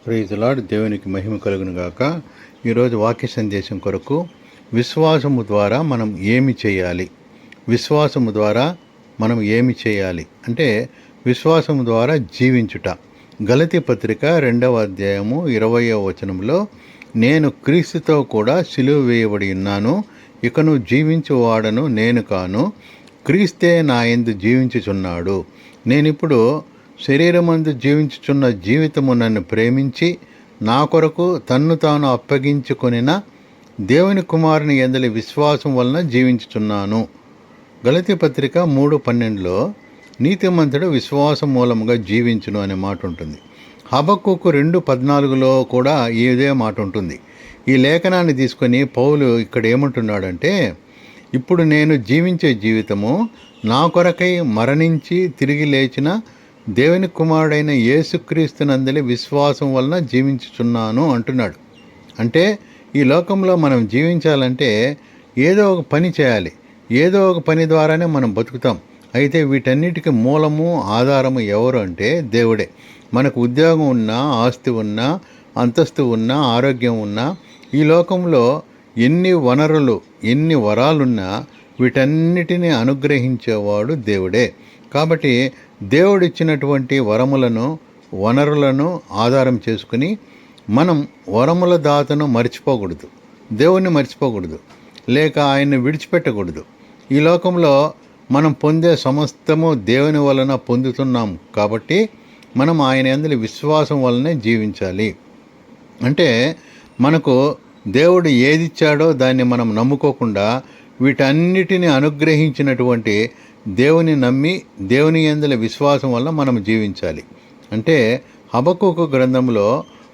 Praise the lord. దేవునికి మహిమ కలుగును గాక. ఈరోజు వాక్య సందేశం కొరకు విశ్వాసము ద్వారా మనం ఏమి చేయాలి, విశ్వాసము ద్వారా మనం ఏమి చేయాలి అంటే విశ్వాసము ద్వారా జీవించుట. గలతీ పత్రిక 2వ అధ్యాయము 20వ వచనంలో, నేను క్రీస్తుతో కూడా సిలువ వేయబడి ఉన్నాను, ఇకను జీవించువాడను నేను కాను, క్రీస్తే నా యందు జీవించుచున్నాడు. నేనిప్పుడు శరీరమందు జీవించుచున్న జీవితము నన్ను ప్రేమించి నా కొరకు తన్ను తాను అప్పగించుకొనిన దేవుని కుమారుని యందలి విశ్వాసం వలన జీవించుచున్నాను. గలతీ పత్రిక 3:12లో నీతిమంతుడు విశ్వాసం మూలముగా జీవించును అనే మాట ఉంటుంది. హబక్కూకు 2:14లో కూడా ఇదే మాట ఉంటుంది. ఈ లేఖనాన్ని తీసుకొని పౌలు ఇక్కడ ఏమంటున్నాడంటే, ఇప్పుడు నేను జీవించే జీవితము నా కొరకై మరణించి తిరిగి లేచిన దేవుని కుమారుడైన యేసుక్రీస్తునందలి విశ్వాసం వలన జీవించుచున్నాను అంటున్నాడు. అంటే ఈ లోకంలో మనం జీవించాలంటే ఏదో ఒక పని చేయాలి, ఏదో ఒక పని ద్వారానే మనం బతుకుతాం. అయితే వీటన్నిటికీ మూలము ఆధారము ఎవరు అంటే దేవుడే. మనకు ఉద్యోగం ఉన్నా, ఆస్తి ఉన్నా, అంతస్తు ఉన్నా, ఆరోగ్యం ఉన్నా, ఈ లోకంలో ఎన్ని వనరులు, ఎన్ని వరాలున్నా వీటన్నిటిని అనుగ్రహించేవాడు దేవుడే. కాబట్టి దేవుడిచ్చినటువంటి వరములను, వనరులను ఆధారం చేసుకుని మనం వరముల దాతను మర్చిపోకూడదు, దేవుణ్ణి మర్చిపోకూడదు, లేక ఆయన్ని విడిచిపెట్టకూడదు. ఈ లోకంలో మనం పొందే సమస్తము దేవుని వలన పొందుతున్నాం కాబట్టి మనం ఆయన యందలి విశ్వాసం వలనే జీవించాలి. అంటే మనకు దేవుడు ఏదిచ్చాడో దాన్ని మనం నమ్ముకోకుండా వీటన్నిటిని అనుగ్రహించినటువంటి దేవుని నమ్మి దేవుని యందలి విశ్వాసం వల్ల మనం జీవించాలి. అంటే హబక్కూకు గ్రంథంలో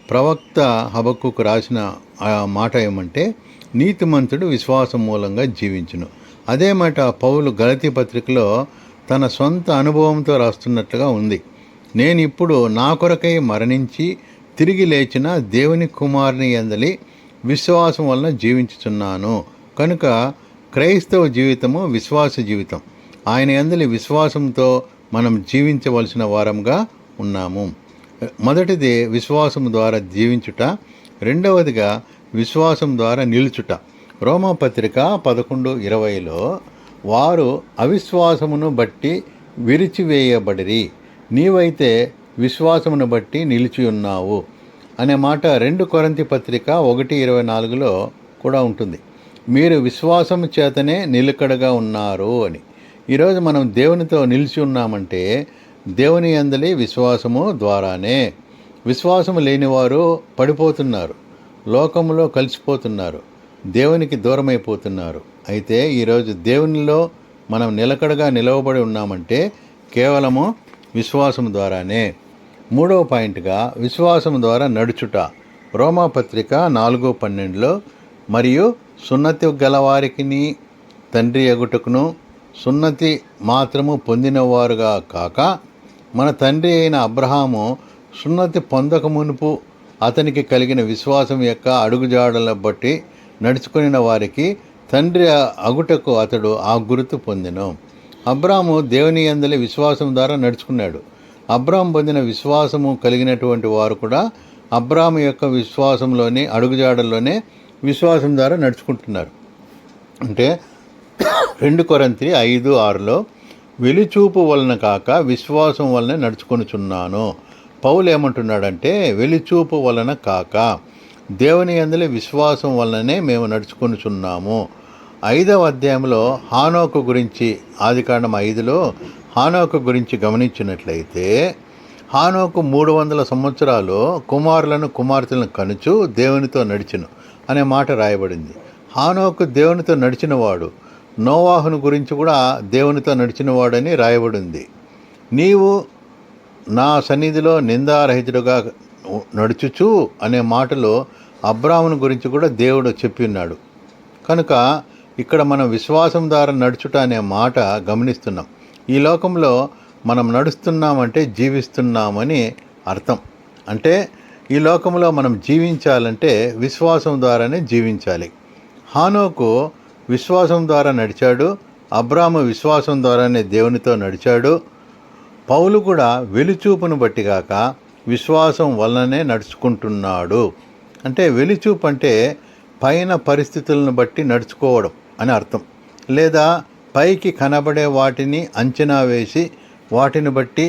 ప్రవక్త హబక్కూకు రాసిన ఆ మాట ఏమంటే, నీతిమంతుడు విశ్వాసం మూలంగా జీవించును. అదే మాట పౌలు గలతీ పత్రికలో తన సొంత అనుభవంతో రాస్తున్నట్లుగా ఉంది. నేను ఇప్పుడు నా కొరకై మరణించి తిరిగి లేచిన దేవుని కుమారుని యందలి విశ్వాసం వలన జీవించుచున్నాను. కనుక క్రైస్తవ జీవితము విశ్వాస జీవితం. ఆయన యందలి విశ్వాసంతో మనం జీవించవలసిన వారంగా ఉన్నాము. మొదటిది విశ్వాసం ద్వారా జీవించుట, రెండవదిగా విశ్వాసం ద్వారా నిలుచుట. రోమాపత్రిక 11:20లో, వారు అవిశ్వాసమును బట్టి విరిచివేయబడిరి, నీవైతే విశ్వాసమును బట్టి నిలిచి ఉన్నావు అనే మాట 2 కొరింథీ పత్రిక 1:24లో కూడా ఉంటుంది. మీరు విశ్వాసము చేతనే నిలకడగా ఉన్నారు అని. ఈరోజు మనం దేవునితో నిలిచి ఉన్నామంటే దేవుని యందలి విశ్వాసము ద్వారానే. విశ్వాసము లేనివారు పడిపోతున్నారు, లోకంలో కలిసిపోతున్నారు, దేవునికి దూరమైపోతున్నారు. అయితే ఈరోజు దేవునిలో మనం నిలకడగా నిలవబడి ఉన్నామంటే కేవలము విశ్వాసం ద్వారానే. 3వ పాయింట్గా విశ్వాసం ద్వారా నడుచుట. రోమాపత్రిక 4:12లో, మరియు సున్నతి గలవారికిని తండ్రి ఎగుటకును సున్నతి మాత్రము పొందినవారుగా కాక, మన తండ్రి అయిన అబ్రహాము సున్నతి పొందక మునుపు అతనికి కలిగిన విశ్వాసం యొక్క అడుగుజాడలను బట్టి నడుచుకుని వారికి తండ్రి అగుటకు అతడు ఆ గుర్తు పొందెను. అబ్రాహాము దేవుని యందలి విశ్వాసం ద్వారా నడుచుకున్నాడు. అబ్రాహాము పొందిన విశ్వాసము కలిగినటువంటి వారు కూడా అబ్రాహాము యొక్క విశ్వాసంలోని అడుగుజాడల్లోనే విశ్వాసం ద్వారా నడుచుకుంటున్నారు. అంటే 2 కొరింథీ 5:6లో, వెలిచూపు వలన కాక విశ్వాసం వలన నడుచుకొనుచున్నాను. పౌలు ఏమంటున్నాడంటే, వెలిచూపు వలన కాక దేవుని యందలి విశ్వాసం వలననే మేము నడుచుకొనుచున్నాము. 5వ అధ్యాయంలో హానోకు గురించి, ఆదికాండం 5లో హానోకు గురించి గమనించినట్లయితే, హానోకు 300 సంవత్సరాలు కుమారులను కుమార్తెలను కనుచు దేవునితో నడిచెను అనే మాట రాయబడింది. హానోకు దేవునితో నడిచినవాడు. నోవాహును గురించి కూడా దేవునితో నడిచినవాడని రాయబడింది. నీవు నా సన్నిధిలో నిందారహితుడుగా నడుచుచు అనే మాటలో అబ్రాహామును గురించి కూడా దేవుడు చెప్పి ఉన్నాడు. కనుక ఇక్కడ మనం విశ్వాసం ద్వారా నడుచుట అనే మాట గమనిస్తున్నాం. ఈ లోకంలో మనం నడుస్తున్నామంటే జీవిస్తున్నామని అర్థం. అంటే ఈ లోకంలో మనం జీవించాలంటే విశ్వాసం ద్వారానే జీవించాలి. హానోకు విశ్వాసం ద్వారా నడిచాడు, అబ్రాహాము విశ్వాసం ద్వారానే దేవునితో నడిచాడు. పౌలు కూడా వెలుచూపును బట్టి గాక విశ్వాసం వలననే నడుచుకుంటున్నాడు. అంటే వెలిచూపు అంటే పైన పరిస్థితులను బట్టి నడుచుకోవడం అని అర్థం. లేదా పైకి కనబడే వాటిని అంచనా వేసి వాటిని బట్టి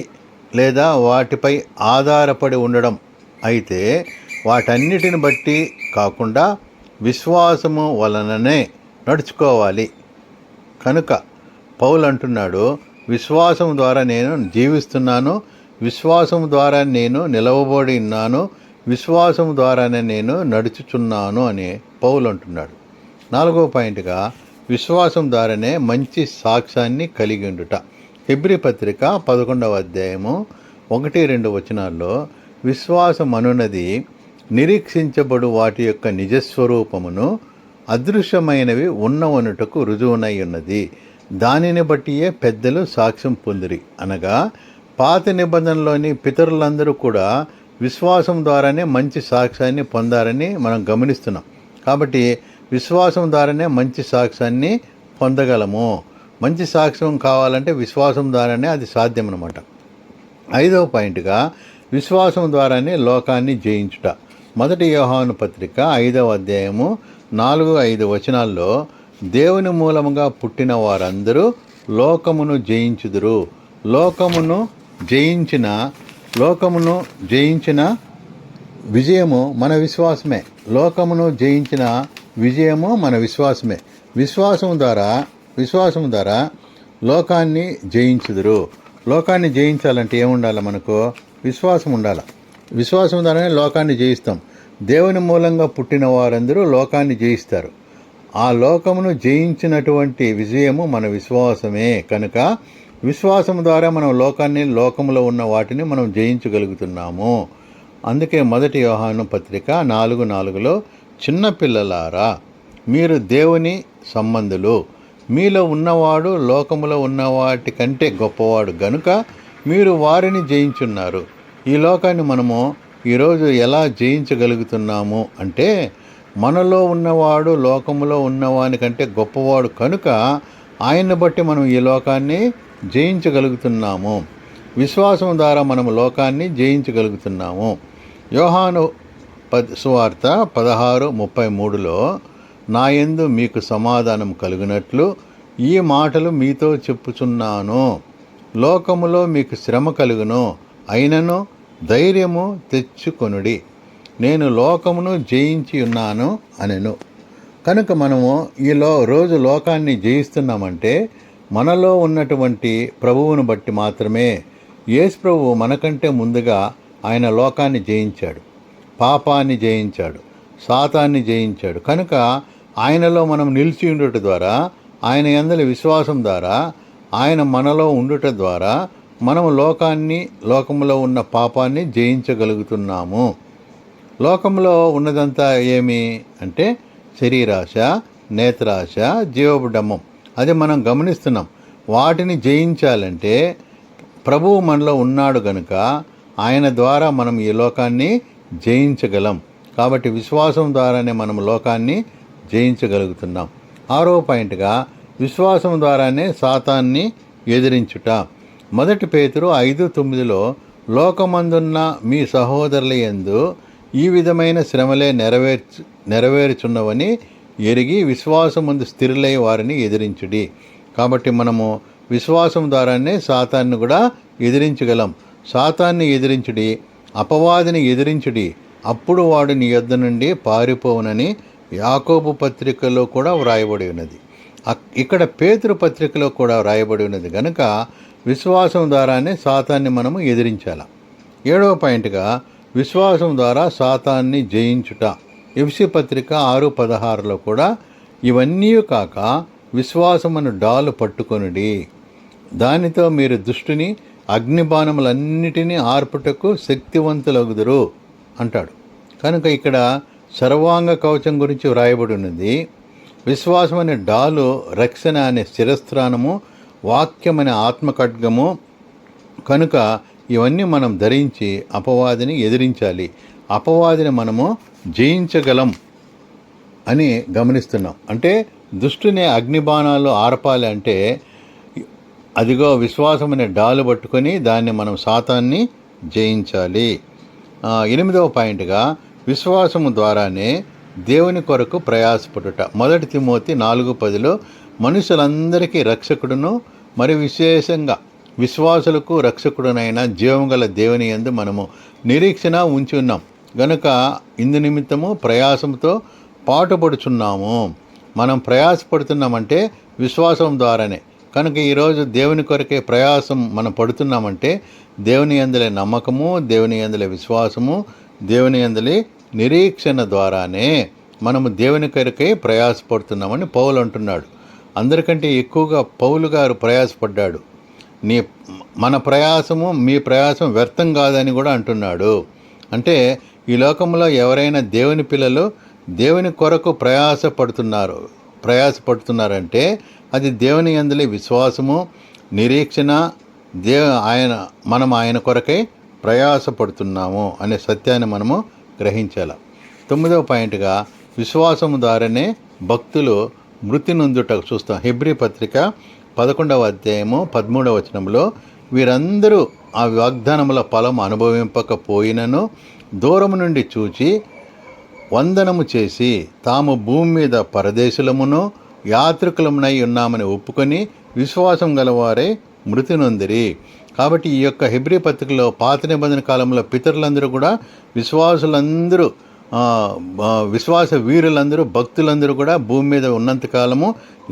లేదా వాటిపై ఆధారపడి ఉండడం. అయితే వాటన్నిటిని బట్టి కాకుండా విశ్వాసము వలననే నడుచుకోవాలి. కనుక పౌలు అంటున్నాడు, విశ్వాసం ద్వారా నేను జీవిస్తున్నాను, విశ్వాసం ద్వారా నేను నిలవబడి ఉన్నాను, విశ్వాసం ద్వారానే నేను నడుచుచున్నాను అని పౌలు అంటున్నాడు. 4వ పాయింట్గా విశ్వాసం ద్వారానే మంచి సాక్ష్యాన్ని కలిగి ఉండుట. హెబ్రీ పత్రిక 11వ అధ్యాయము 1-2 వచనాల్లో విశ్వాసం అనున్నది నిరీక్షించబడు వాటి యొక్క నిజస్వరూపమును అదృశ్యమైనవి ఉన్నవనుటకు రుజువునై ఉన్నది. దానిని బట్టియే పెద్దలు సాక్ష్యం పొందిరి. అనగా పాత నిబంధనలోని పితరులందరూ కూడా విశ్వాసం ద్వారానే మంచి సాక్ష్యాన్ని పొందారని మనం గమనిస్తున్నాం. కాబట్టి విశ్వాసం ద్వారానే మంచి సాక్ష్యాన్ని పొందగలము. మంచి సాక్ష్యం కావాలంటే విశ్వాసం ద్వారానే అది సాధ్యం అన్నమాట. 5వ పాయింట్గా విశ్వాసం ద్వారానే లోకాన్ని జయించుట. 1 యోహాను పత్రిక 5వ అధ్యాయము 4-5 వచనాల్లో దేవుని మూలముగా పుట్టిన వారందరూ లోకమును జయించుదురు. లోకమును జయించిన విజయము మన విశ్వాసమే. లోకమును జయించిన విజయము మన విశ్వాసమే. విశ్వాసం ద్వారా లోకాన్ని జయించుదురు. లోకాన్ని జయించాలంటే ఏముండాలి? మనకు విశ్వాసం ఉండాలి. విశ్వాసం ద్వారానే లోకాన్ని జయిస్తాం. దేవుని మూలంగా పుట్టిన వారందరూ లోకాన్ని జయిస్తారు. ఆ లోకమును జయించినటువంటి విజయము మన విశ్వాసమే. కనుక విశ్వాసం ద్వారా మనం లోకములో ఉన్న వాటిని మనం జయించగలుగుతున్నాము. అందుకే 1 యోహాను పత్రిక 4:4లో చిన్నపిల్లలారా మీరు దేవుని సంబంధులు, మీలో ఉన్నవాడు లోకములో ఉన్న వాటి కంటే గొప్పవాడు గనుక మీరు వారిని జయించున్నారు. ఈ లోకాన్ని మనము ఈరోజు ఎలా జయించగలుగుతున్నాము అంటే మనలో ఉన్నవాడు లోకములో ఉన్నవాని కంటే గొప్పవాడు కనుక ఆయన్ని బట్టి మనం ఈ లోకాన్ని జయించగలుగుతున్నాము. విశ్వాసం ద్వారా మనం లోకాన్ని జయించగలుగుతున్నాము. యోహాను సువార్త 16:33లో నా యందు మీకు సమాధానం కలుగునట్లు ఈ మాటలు మీతో చెప్పుచున్నాను. లోకములో మీకు శ్రమ కలుగును, అయినను ధైర్యము తెచ్చుకొనుడి, నేను లోకమును జయించి ఉన్నాను అనెను. కనుక మనము రోజు లోకాన్ని జయిస్తున్నామంటే మనలో ఉన్నటువంటి ప్రభువును బట్టి మాత్రమే. యేసు ప్రభువు మనకంటే ముందుగా ఆయన లోకాన్ని జయించాడు, పాపాన్ని జయించాడు, సాతాన్ని జయించాడు. కనుక ఆయనలో మనం నిలిచి ఉండుట ద్వారా, ఆయన యందలి విశ్వాసం ద్వారా, ఆయన మనలో ఉండుట ద్వారా మనము లోకములో ఉన్న పాపాన్ని జయించగలుగుతున్నాము. లోకంలో ఉన్నదంతా ఏమి అంటే శరీరాశ, నేత్రాశ, జీవబుడమ్మం. అది మనం గమనిస్తున్నాం. వాటిని జయించాలంటే ప్రభువు మనలో ఉన్నాడు గనుక ఆయన ద్వారా మనం ఈ లోకాన్ని జయించగలం. కాబట్టి విశ్వాసం ద్వారానే మనం లోకాన్ని జయించగలుగుతున్నాం. 6వ పాయింట్గా విశ్వాసం ద్వారానే సాతాన్ని ఎదిరించుట. 1 పేతురు 5:9లో లోకమందున్న మీ సహోదరుల యందు ఈ విధమైన శ్రమలే నెరవేర్చున్నవని ఎరిగి విశ్వాసమందు స్థిరులై వారిని ఎదిరించుడి. కాబట్టి మనము విశ్వాసం ద్వారానే సాతాన్ని కూడా ఎదిరించగలం. సాతాన్ని ఎదిరించుడి, అపవాదిని ఎదిరించుడి, అప్పుడు వాడు నీ యొద్ద నుండి పారిపోవునని యాకోబు పత్రికలో కూడా వ్రాయబడి ఉన్నది. ఇక్కడ పేతురు పత్రికలో కూడా వ్రాయబడి ఉన్నది. కనుక విశ్వాసం ద్వారానే సాతాన్ని మనము ఎదిరించాల. 7వ పాయింట్గా విశ్వాసం ద్వారా సాతాన్ని జయించుట. ఎఫెసీ పత్రిక 6:16లో కూడా ఇవన్నీ కాక విశ్వాసమును డాలు పట్టుకొనుడి, దానితో మీరు దుష్టుని అగ్నిబాణములన్నిటినీ ఆర్పుటకు శక్తివంతులగుదురు అంటాడు. కనుక ఇక్కడ సర్వాంగ కవచం గురించి వ్రాయబడి ఉన్నది. విశ్వాసం అనే డాలు, రక్షణ అనే శిరస్త్రానము, వాక్యం అనే ఆత్మఖడ్గము. కనుక ఇవన్నీ మనం ధరించి అపవాదిని ఎదిరించాలి. అపవాదిని మనము జయించగలం అని గమనిస్తున్నాం. అంటే దుష్టుని అగ్నిబాణాలు ఆర్పాలి అంటే అదిగో విశ్వాసం అనే డాలు పట్టుకొని దాన్ని మనం సాతాన్ని జయించాలి. 8వ పాయింట్గా విశ్వాసము ద్వారానే దేవుని కొరకు ప్రయాసపడుట. 1 తిమోతి 4:10లో మనుషులందరికీ రక్షకుడును మరి విశేషంగా విశ్వాసులకు రక్షకుడునైన జీవం గల దేవుని యందు మనము నిరీక్షణ ఉంచి ఉన్నాం గనుక ఇందు నిమిత్తము ప్రయాసంతో పాటుపడుచున్నాము. మనం ప్రయాసపడుతున్నామంటే విశ్వాసం ద్వారానే. కనుక ఈరోజు దేవుని కొరకే ప్రయాసం మనం పడుతున్నామంటే దేవుని యందలి నమ్మకము, దేవుని యందలి విశ్వాసము, దేవుని యందలి నిరీక్షణ ద్వారానే మనము దేవుని కొరకే ప్రయాసపడుతున్నామని పౌలు అంటున్నాడు. అందరికంటే ఎక్కువగా పౌలు గారు ప్రయాసపడ్డాడు. మన ప్రయాసము మీ ప్రయాసం వ్యర్థం కాదని కూడా అంటున్నాడు. అంటే ఈ లోకంలో ఎవరైనా దేవుని పిల్లలు దేవుని కొరకు ప్రయాసపడుతున్నారంటే అది దేవుని యందలి విశ్వాసము, నిరీక్షణ, మనం ఆయన కొరకై ప్రయాసపడుతున్నాము అనే సత్యాన్ని మనము గ్రహించాలి. 9వ పాయింట్గా విశ్వాసము ద్వారానే భక్తులు మృతి నొందుటకు చూస్తాం. హెబ్రీ పత్రిక 11వ అధ్యాయము 13వ వచనంలో వీరందరూ ఆ వాగ్దానముల ఫలం అనుభవింపకపోయినను దూరము నుండి చూచి వందనము చేసి తాము భూమి మీద పరదేశులమును యాత్రికులమునై ఉన్నామని ఒప్పుకొని విశ్వాసం గలవారే మృతి నొందిరి. కాబట్టి ఈ యొక్క హెబ్రీ పత్రికలో పాత నిబంధన కాలంలో పితరులందరూ కూడా విశ్వాసులందరూ, విశ్వాస వీరులందరూ, భక్తులందరూ కూడా భూమి మీద ఉన్నంతకాలము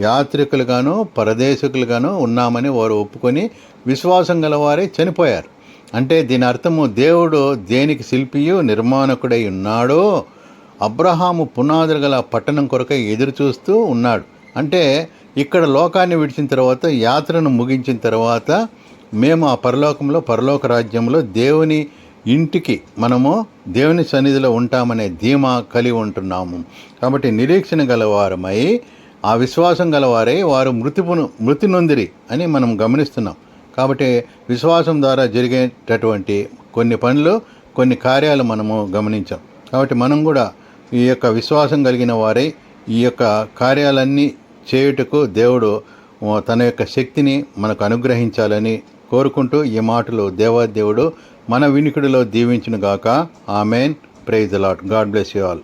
యాత్రికులుగాను పరదేశకులుగాను ఉన్నామని వారు ఒప్పుకొని విశ్వాసం గలవారే చనిపోయారు. అంటే దీని అర్థము దేవుడు దేనికి శిల్పియు నిర్మాణకుడై ఉన్నాడో అబ్రహాము పునాదులు గల పట్టణం కొరకై ఎదురు చూస్తూ ఉన్నాడు. అంటే ఇక్కడ లోకాన్ని విడిచిన తర్వాత, యాత్రను ముగించిన తర్వాత మేము ఆ పరలోకంలో, పరలోక రాజ్యంలో దేవుని ఇంటికి మనము దేవుని సన్నిధిలో ఉంటామనే ధీమా కలిగి ఉంటున్నాము. కాబట్టి నిరీక్షణ గలవారమై ఆ విశ్వాసం గలవారై వారు మృతి నొందిరి అని మనం గమనిస్తున్నాం. కాబట్టి విశ్వాసం ద్వారా జరిగేటటువంటి కొన్ని పనులు, కొన్ని కార్యాలు మనము గమనించాం. కాబట్టి మనం కూడా ఈ యొక్క విశ్వాసం కలిగిన వారై ఈ యొక్క కార్యాలన్నీ చేయుటకు దేవుడు తన యొక్క శక్తిని మనకు అనుగ్రహించాలని కోరుకుంటూ ఈ మాటలు దేవాదేవుడు మన వినికిడిలో దీవించునుగాక. Amen. Praise the lord. God bless you all.